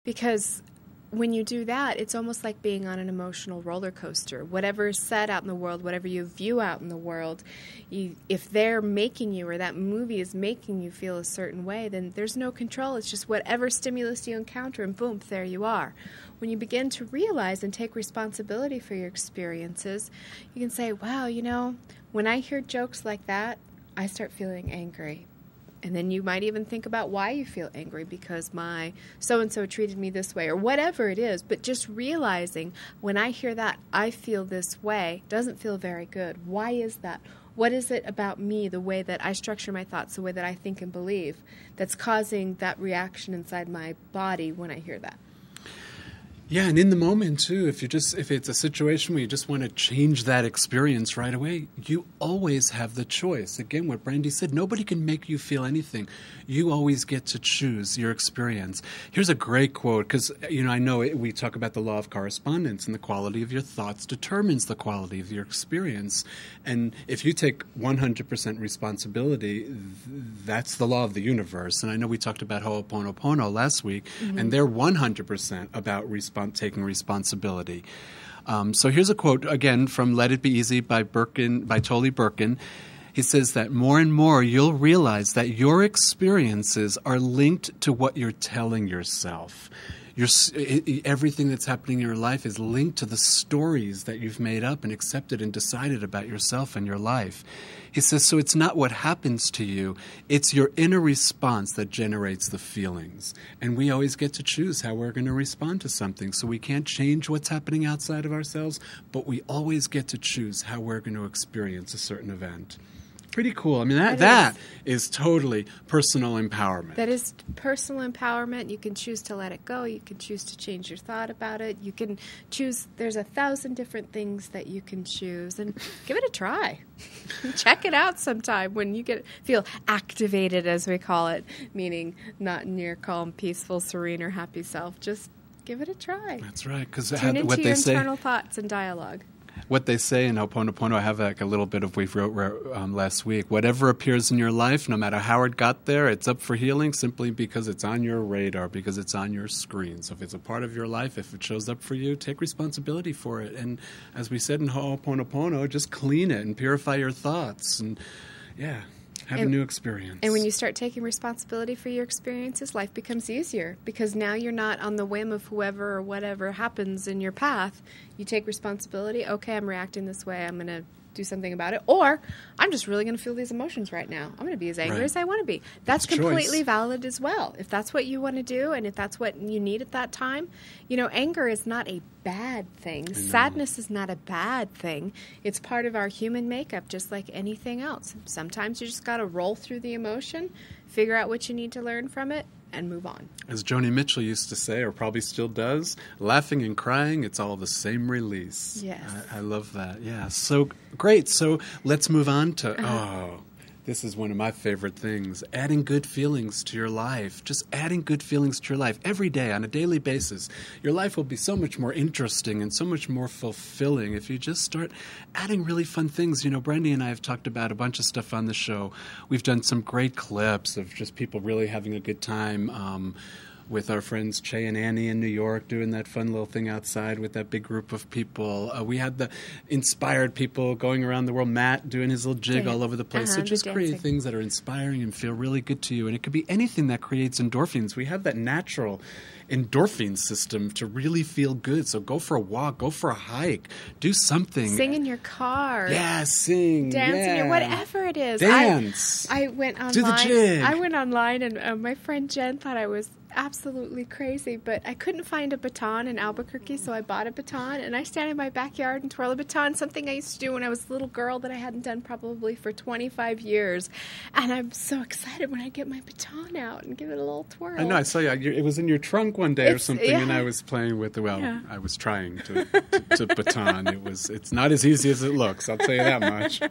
Because when you do that, it's almost like being on an emotional roller coaster. Whatever is said out in the world, whatever you view out in the world, if they're making you, or that movie is making you feel a certain way, then there's no control. It's just whatever stimulus you encounter, and boom, there you are. When you begin to realize and take responsibility for your experiences, you can say, wow, when I hear jokes like that, I start feeling angry. And then you might even think about why you feel angry, because my so-and-so treated me this way, or whatever it is. But just realizing, when I hear that, I feel this way, doesn't feel very good. Why is that? What is it about me, the way that I structure my thoughts, the way that I think and believe, that's causing that reaction inside my body when I hear that? Yeah, and in the moment, too, if it's a situation where you just want to change that experience right away, you always have the choice. Again, what Brandy said, nobody can make you feel anything. You always get to choose your experience. Here's a great quote, because, I know we talk about the law of correspondence, and the quality of your thoughts determines the quality of your experience. And if you take 100% responsibility, that's the law of the universe. And I know we talked about Ho'oponopono last week, and they're 100% about taking responsibility. So here's a quote, again, from Let It Be Easy by Tolle Burkans. He says that more and more you'll realize that your experiences are linked to what you're telling yourself. Everything that's happening in your life is linked to the stories that you've made up and accepted and decided about yourself and your life. He says, so it's not what happens to you, it's your inner response that generates the feelings. And we always get to choose how we're going to respond to something. So we can't change what's happening outside of ourselves, but we always get to choose how we're going to experience a certain event. Pretty cool. I mean, that is totally personal empowerment. That is personal empowerment. You can choose to let it go. You can choose to change your thought about it. You can choose. There's 1,000 different things that you can choose, and give it a try. Check it out sometime when you feel activated, as we call it, meaning not in your calm, peaceful, serene, or happy self. Just give it a try. That's right. Because tune into your internal thoughts and dialogue. What they say in Ho'oponopono, I have like a little bit of we wrote last week. Whatever appears in your life, no matter how it got there, it's up for healing simply because it's on your radar, because it's on your screen. So if it's a part of your life, if it shows up for you, take responsibility for it. And as we said in Ho'oponopono, just clean it and purify your thoughts. And have a new experience. And when you start taking responsibility for your experiences, life becomes easier, because now you're not on the whim of whoever or whatever happens in your path. You take responsibility. Okay, I'm reacting this way. I'm going to do something about it. Or I'm just really going to feel these emotions right now. I'm going to be as angry as I want to be. That's completely valid as well. If that's what you want to do, and if that's what you need at that time, anger is not a bad thing. Sadness is not a bad thing. It's part of our human makeup, just like anything else. Sometimes you just got to roll through the emotion, figure out what you need to learn from it, and move on. As Joni Mitchell used to say, or probably still does, laughing and crying, it's all the same release. Yes. I love that. Yeah. So great. So let's move on to, this is one of my favorite things, adding good feelings to your life. Just adding good feelings to your life every day on a daily basis. Your life will be so much more interesting and so much more fulfilling if you just start adding really fun things. Brandy and I have talked about a bunch of stuff on the show. We've done some great clips of just people really having a good time with our friends Che and Annie in New York doing that fun little thing outside with that big group of people. We had the inspired people going around the world, Matt doing his little jig all over the place. So just create things that are inspiring and feel really good to you. And it could be anything that creates endorphins. We have that natural endorphin system to really feel good. So go for a walk, go for a hike, do something. Sing in your car. Yeah, sing. Dance in your, whatever it is. Dance. I went online. Do the jig. I went online, and my friend Jen thought I was absolutely crazy, but I couldn't find a baton in Albuquerque, so I bought a baton, and I stand in my backyard and twirl a baton, something I used to do when I was a little girl that I hadn't done probably for 25 years. And I'm so excited when I get my baton out and give it a little twirl. I know, I saw you. It was in your trunk one day or something, and I was playing with I was trying to baton. It's not as easy as it looks, I'll tell you that much.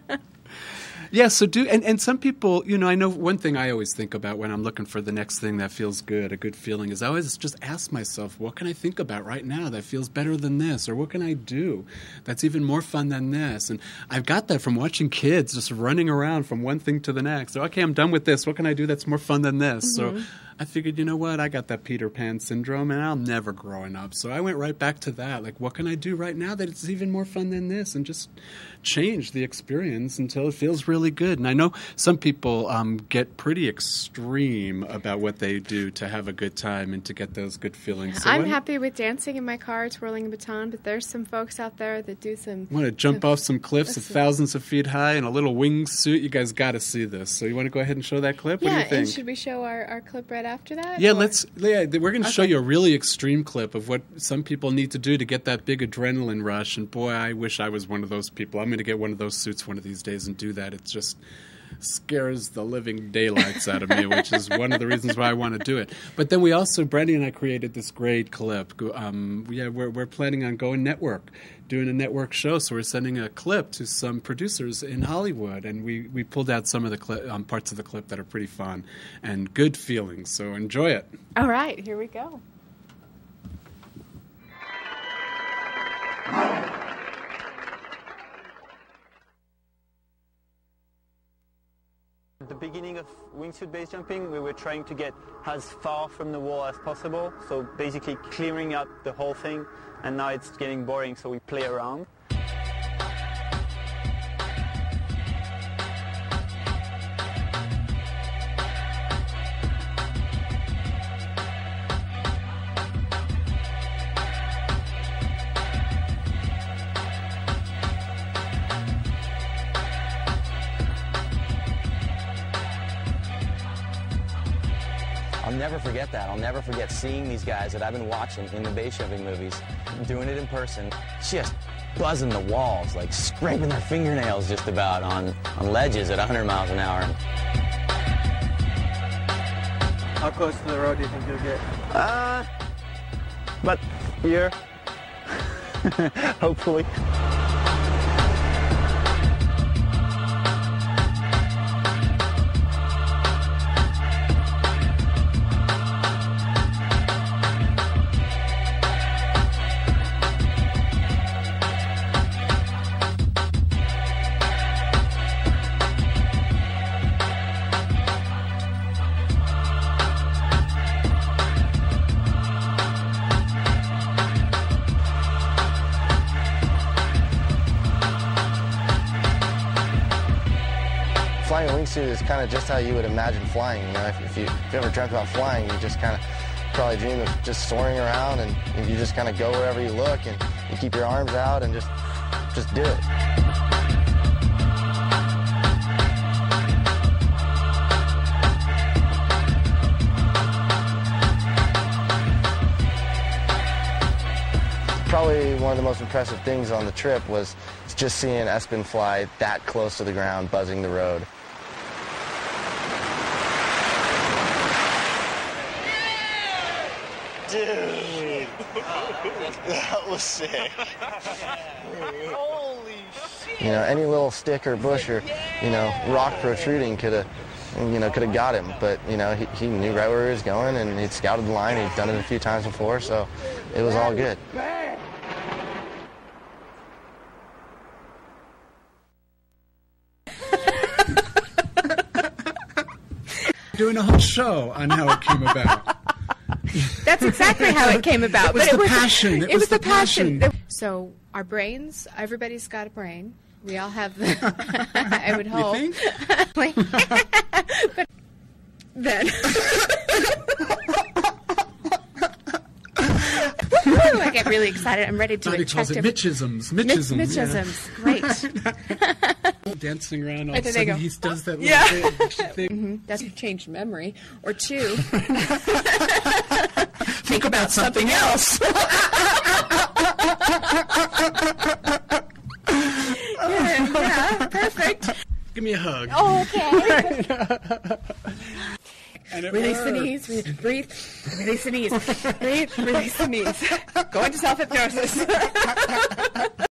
Yeah, so and some people, I know one thing I always think about when I'm looking for the next thing that feels good, a good feeling, is I always just ask myself, what can I think about right now that feels better than this? Or what can I do that's even more fun than this? And I've got that from watching kids just running around from one thing to the next. So, okay, I'm done with this. What can I do that's more fun than this? So I figured, you know what, I got that Peter Pan syndrome, and I'm never growing up. So I went right back to that. Like, what can I do right now that it's even more fun than this? And just change the experience until it feels really good. And I know some people get pretty extreme about what they do to have a good time and to get those good feelings. So I'm happy with dancing in my car, twirling a baton, but there's some folks out there that do some... Want to jump off some cliffs of thousands of feet high in a little wingsuit? You guys got to see this. So you want to go ahead and show that clip? Yeah, what do you think? And should we show our clip right after that? Yeah, we're going to show you a really extreme clip of what some people need to do to get that big adrenaline rush. And boy, I wish I was one of those people. I'm going to get one of those suits one of these days and do that. It just scares the living daylights out of me, which is one of the reasons why I want to do it. But then we also, Brandy and I created this great clip. We're planning on going network, doing a network show, so we're sending a clip to some producers in Hollywood, and we pulled out some of the parts of the clip that are pretty fun and good feelings, so enjoy it. All right, here we go. At the beginning of wingsuit base jumping, we were trying to get as far from the wall as possible, so basically clearing up the whole thing, and now it's getting boring, so we play around. I'll never forget that. I'll never forget seeing these guys that I've been watching in the base jumping movies, doing it in person, just buzzing the walls, like scraping their fingernails just about on ledges at 100 miles an hour. How close to the road do you think you'll get? But here, hopefully. Flying a wingsuit is kind of just how you would imagine flying. You know, if you ever dreamt about flying, you just kind of probably dream of just soaring around, and you just kind of go wherever you look, and you keep your arms out and just do it. Probably one of the most impressive things on the trip was just seeing Espen fly that close to the ground, buzzing the road. Dude, that was sick. Holy shit. You know, any little stick or bush or, you know, rock protruding could have got him. But, you know, he knew right where he was going, and he'd scouted the line. He'd done it a few times before, so it was all good. Doing a whole show on how it came about. That's exactly how it came about. It was the passion. It was the passion. So our brains, everybody's got a brain. We all have the, I would hope. You think? But then. I get really excited. I'm ready to He calls it Mitchisms. Mitchisms. Yeah. Right. Dancing around, all of a sudden he does that little thing. Mm-hmm. That's changed memory. Or two. Think about something else. Yeah, perfect. Give me a hug. Oh, okay. And Release the knees, breathe, release the knees, breathe, release the knees. Go into self-hypnosis.